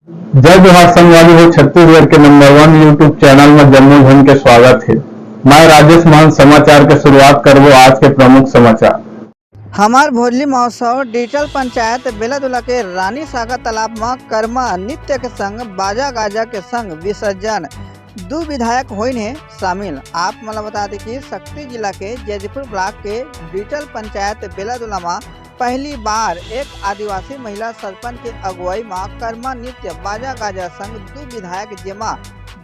जय जोहार संगवारी हो। छत्तीसगढ़ के नंबर 1 यूट्यूब चैनल में जम्मू झन के स्वागत है। मैं राजेश मान समाचार के शुरुआत करबो आज के प्रमुख समाचार। हमार भोजली महोत्सव डिजिटल पंचायत बेलादुला के रानी सागर तालाब में कर्मा नृत्य के संग बाजा गाजा के संग विसर्जन। 2 विधायक होइन है शामिल। आप मतलब बता दें कि शक्ति जिला के जैजपुर ब्लॉक के डिजिटल पंचायत बेलादुला में पहली बार एक आदिवासी महिला सरपंच के अगुवाई में कर्मा नृत्य बाजा गाजा संग 2 विधायक जेमा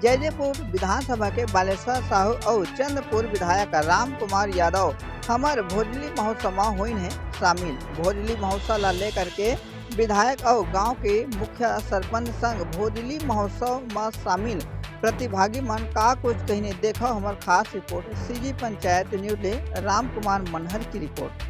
जैजपुर विधानसभा के बालेश्वर साहू और चंद्रपुर विधायक राम कुमार यादव हमार भोजली महोत्सव में हुई है शामिल। भोजली महोत्सव ला लेकर के विधायक और गांव के मुखिया सरपंच संग भोजली महोत्सव में शामिल प्रतिभागी मन का कुछ कहने देखो हमार खास रिपोर्ट सीजी पंचायत न्यूज ले राम कुमार मनहर की रिपोर्ट।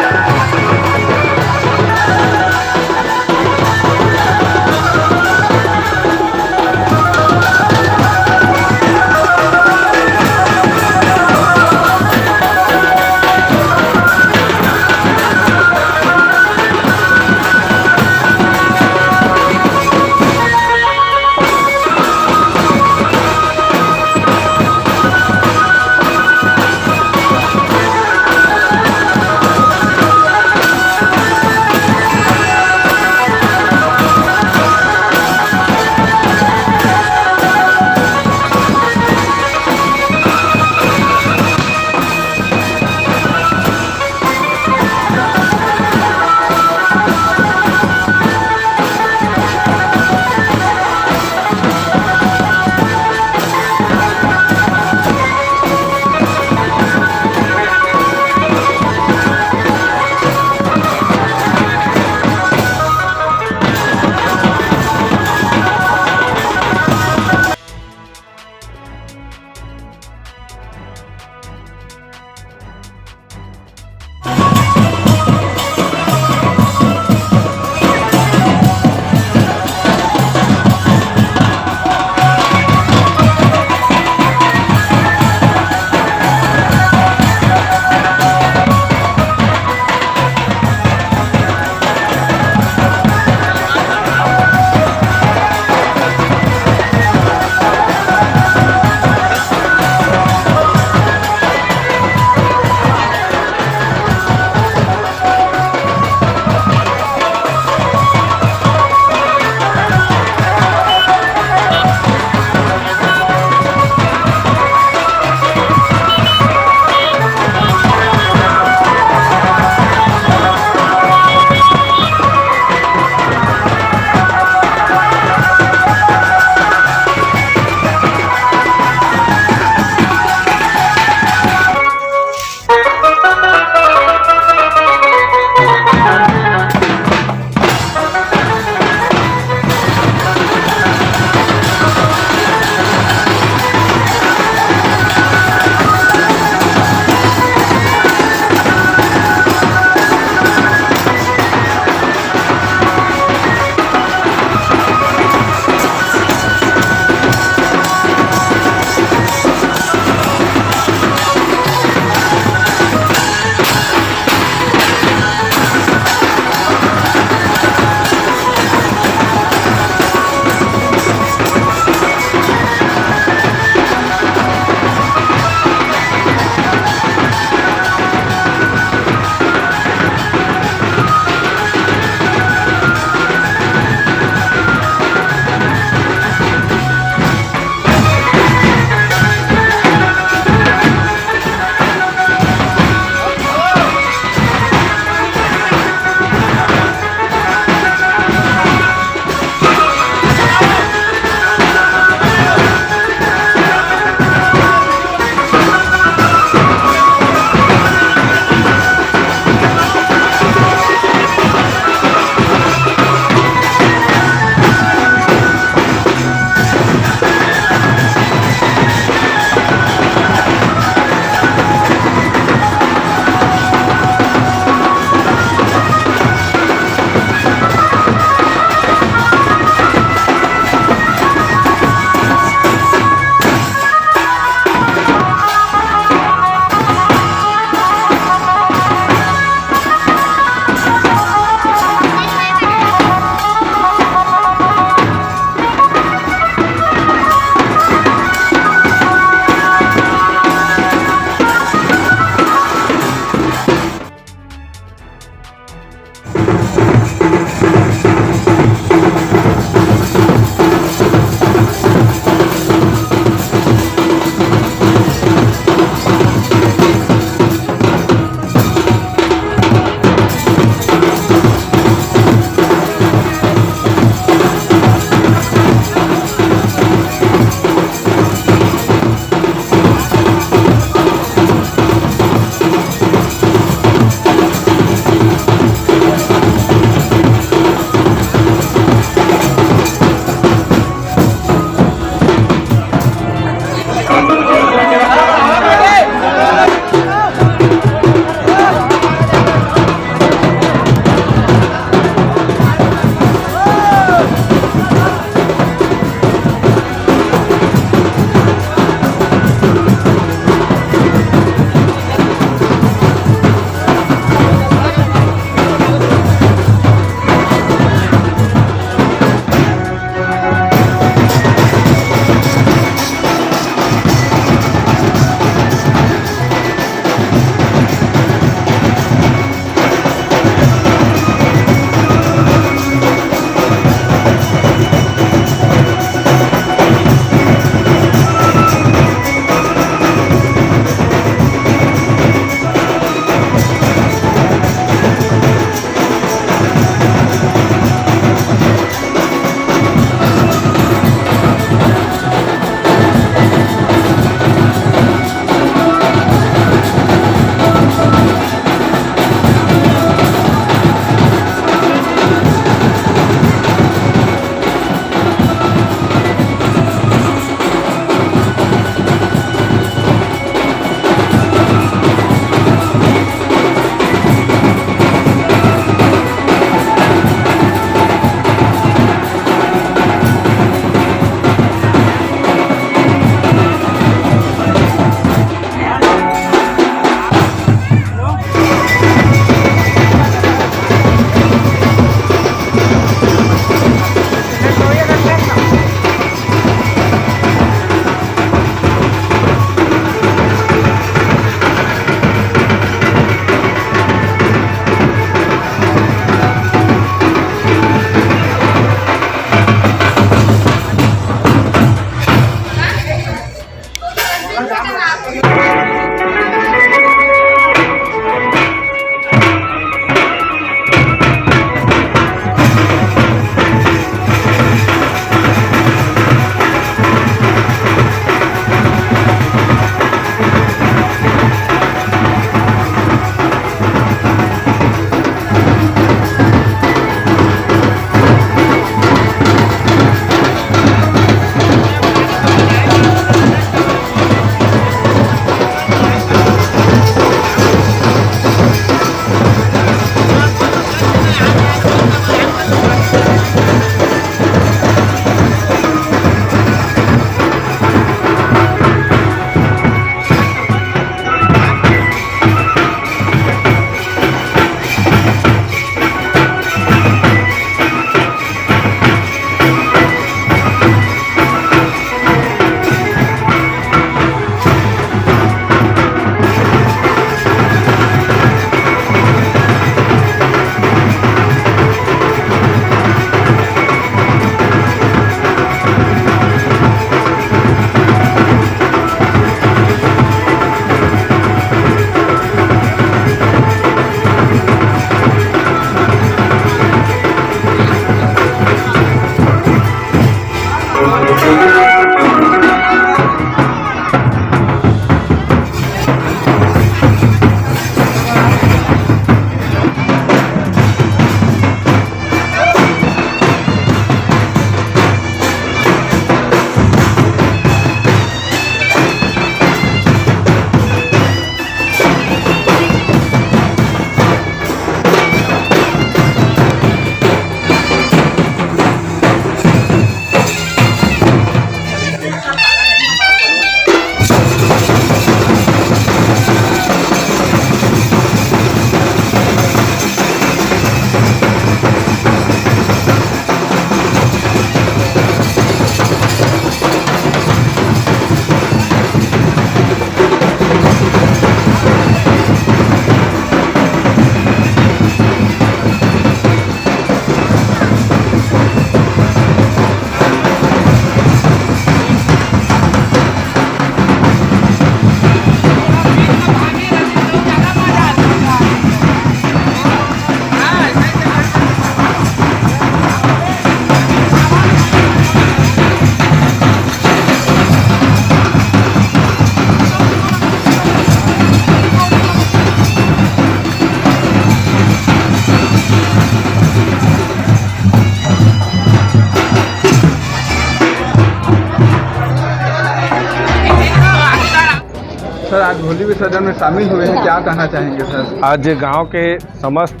सर आज होली विसर्जन में शामिल हुए हैं, क्या कहना चाहेंगे सर? आज गांव के समस्त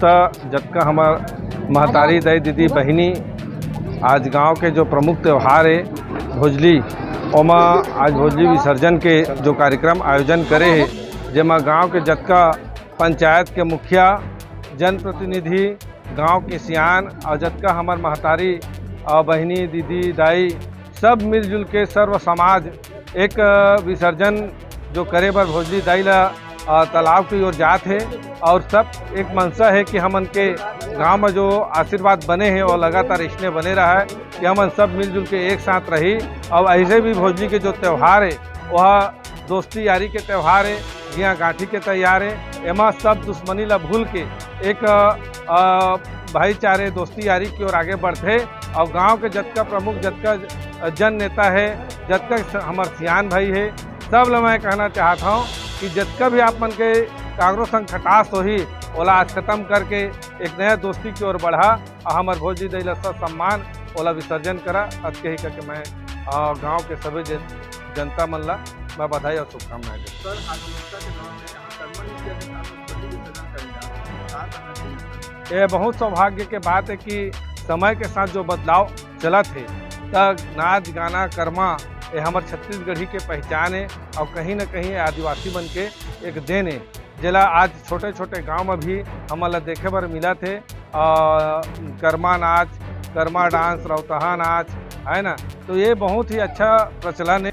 जतका हमार महतारी दाई दीदी बहिनी आज गांव के जो प्रमुख त्यौहार है भोजली ओमा आज भोजली विसर्जन के जो कार्यक्रम आयोजन करे है, जेमा गांव के जतका पंचायत के मुखिया, जनप्रतिनिधि, गांव के सियान और जतका हमार महतारी बहिनी दीदी दाई सब मिलजुल के सर्व समाज एक विसर्जन जो करे बर भोजली दाई ला तालाब की ओर जात है और सब एक मनसा है कि हमन के गांव में जो आशीर्वाद बने हैं और लगातार इसने बने रहा है कि हमन सब मिलजुल के एक साथ रही। और ऐसे भी भोजली के जो त्यौहार है वह दोस्ती यारी के त्यौहार है, जिया गांठी के तैयार है, एमा सब दुश्मनी ला भूल के एक भाईचारे दोस्ती यारी की ओर आगे बढ़ते और गांव के जतका प्रमुख जतका जन नेता है, जतका हमार सियान भाई है, सब ला मैं कहना चाहता हूँ कि जतका भी आप मन के कागरो संग खटास हो ही ओला आज खत्म करके एक नया दोस्ती की ओर बढ़ा और हमार भोजली दाई ला सम्मान ओला विसर्जन करा। अब कही करके मैं गांव के सभी जनता मन ला मैं बधाई और शुभकामनाएं देता हूँ। ये बहुत सौभाग्य के बात है कि समय के साथ जो बदलाव चलत है, तब नाच गाना कर्मा ये हमारे छत्तीसगढ़ी के पहचान है और कहीं न कहीं आदिवासी बन के एक देन है, जिला आज छोटे छोटे गांव में भी हमारा देखे बर मिला थे। कर्मा नाच, कर्मा डांस, रौतहा नाच है ना, तो ये बहुत ही अच्छा प्रचलन है।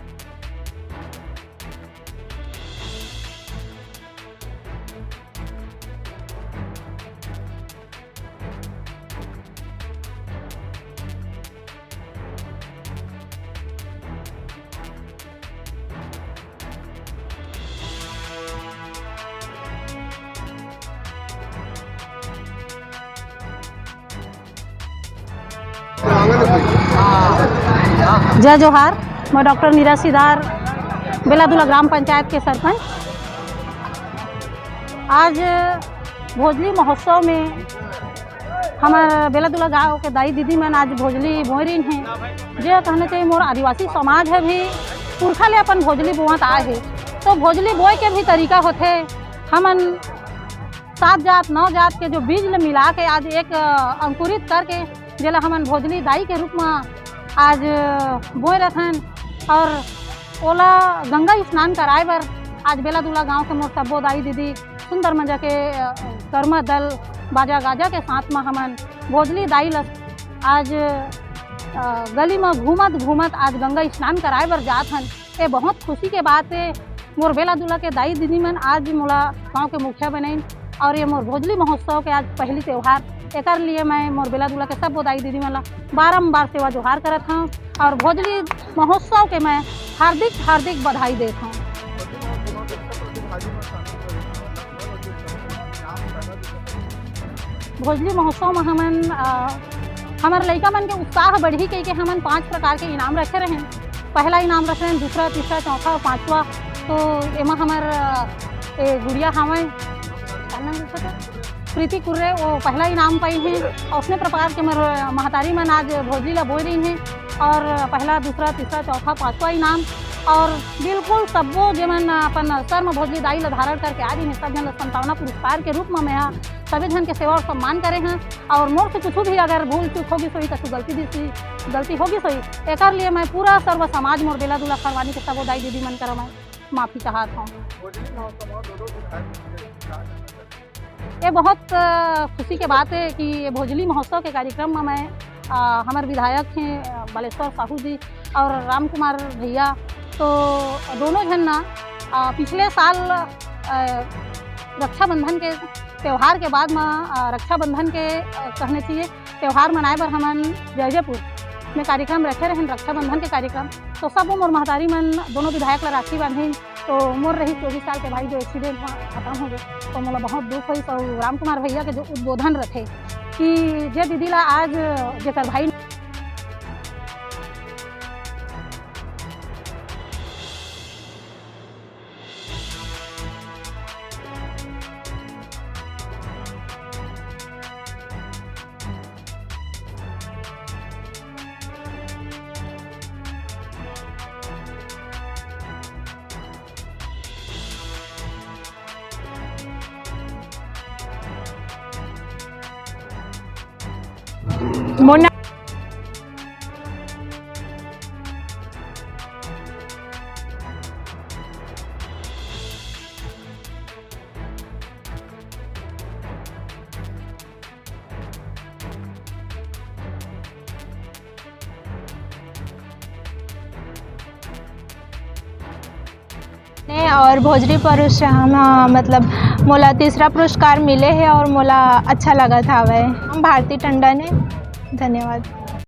जय जोहार। मैं डॉक्टर नीरज सिदार, बेलादुला ग्राम पंचायत के सरपंच। आज भोजली महोत्सव में हमारे बेलादुला गाँव के दाई दीदी मन आज भोजली बोए रही हैं। जो कहना चाहिए मोर आदिवासी समाज है भी पुरखा ले अपन भोजली बोवत आए है, तो भोजली बोए के भी तरीका होते। हमन 7 जात 9 जात के जो बीज ले मिला के आज एक अंकुरित करके जेला हमन भोजली दाई के रूप में आज बोए रहन और ओला गंगा स्नान कराए बर आज बेलादुला गांव के मोर सब्बो दाई दीदी सुंदर मजा के कर्मा दल बाजा गाजा के साथ में हमन भोजली दाई ला आज गली में घूमत घूमत आज गंगा स्नान कराए बर जात हन। ये बहुत खुशी के बात है। मोर बेलादुला के दाई दीदी मन आज मोला गाँव के मुखिया बनाइन और ये मोर भोजली महोत्सव के आज पहली त्यौहार, एक लिए मैं मोर बेलादुला के सब दाई दीदी मन ला बारम्बार सेवा जोहार करत हूँ और भोजली महोत्सव के मैं हार्दिक हार्दिक बधाई देता हूँ। भोजली महोत्सव में हमन हमारे लड़का मन के उत्साह बढ़ी के हमन 5 प्रकार के इनाम रखे रहे। पहला इनाम रखे हैं, दूसरा, तीसरा, चौथा और 5वां। तो एमा हमार गुड़िया हमें प्रीति कुर्रे वो पहला इनाम पाई हैं। और उसने प्रकार के महतारी मन आज भोजली ला बोल रही हैं और पहला, दूसरा, तीसरा, चौथा, 5वां इनाम। और बिल्कुल सबो जेमन अपन सर में भोजली दाई ला धारण करके आ रही हैं, सब जन ला संतावना पुरस्कार के रूप में मैं सभी जन के सेवा और सम्मान करे हैं। और मोर से कुछ भी अगर भूल चूक होगी सोई तो गलती होगी सोई, एक लिए मैं पूरा सर्व समाज मोर बेला दुला खरवानी के सबो दाई दीदी मन कर मैं माफ़ी चाहत हूँ। ये बहुत खुशी के बात है कि ये भोजली महोत्सव के कार्यक्रम में मैं हमारे विधायक हैं बालेश्वर साहू जी और राम कुमार भैया, तो दोनों जन ना पिछले साल रक्षाबंधन के त्यौहार के बाद में रक्षाबंधन के कहने चाहिए त्यौहार मनाए बर हमन जयपुर में कार्यक्रम रखे रहे रक्षाबंधन के कार्यक्रम। तो सब मोर महतारी मन दोनों विधायक ला राखी बांधी। तो मोर रही 24 साल के भाई जो एक्सीडेंट में खत्म हो गए, तो मोला बहुत दुख हुई। तो राम कुमार भैया के जो उद्बोधन रखे कि जे दीदी ला आज जेकर भाई मोना और भोजरी पुरुष हम मतलब मोला 3रा पुरस्कार मिले है और मोला अच्छा लगा था। वह हम भारती टंडन है। धन्यवाद।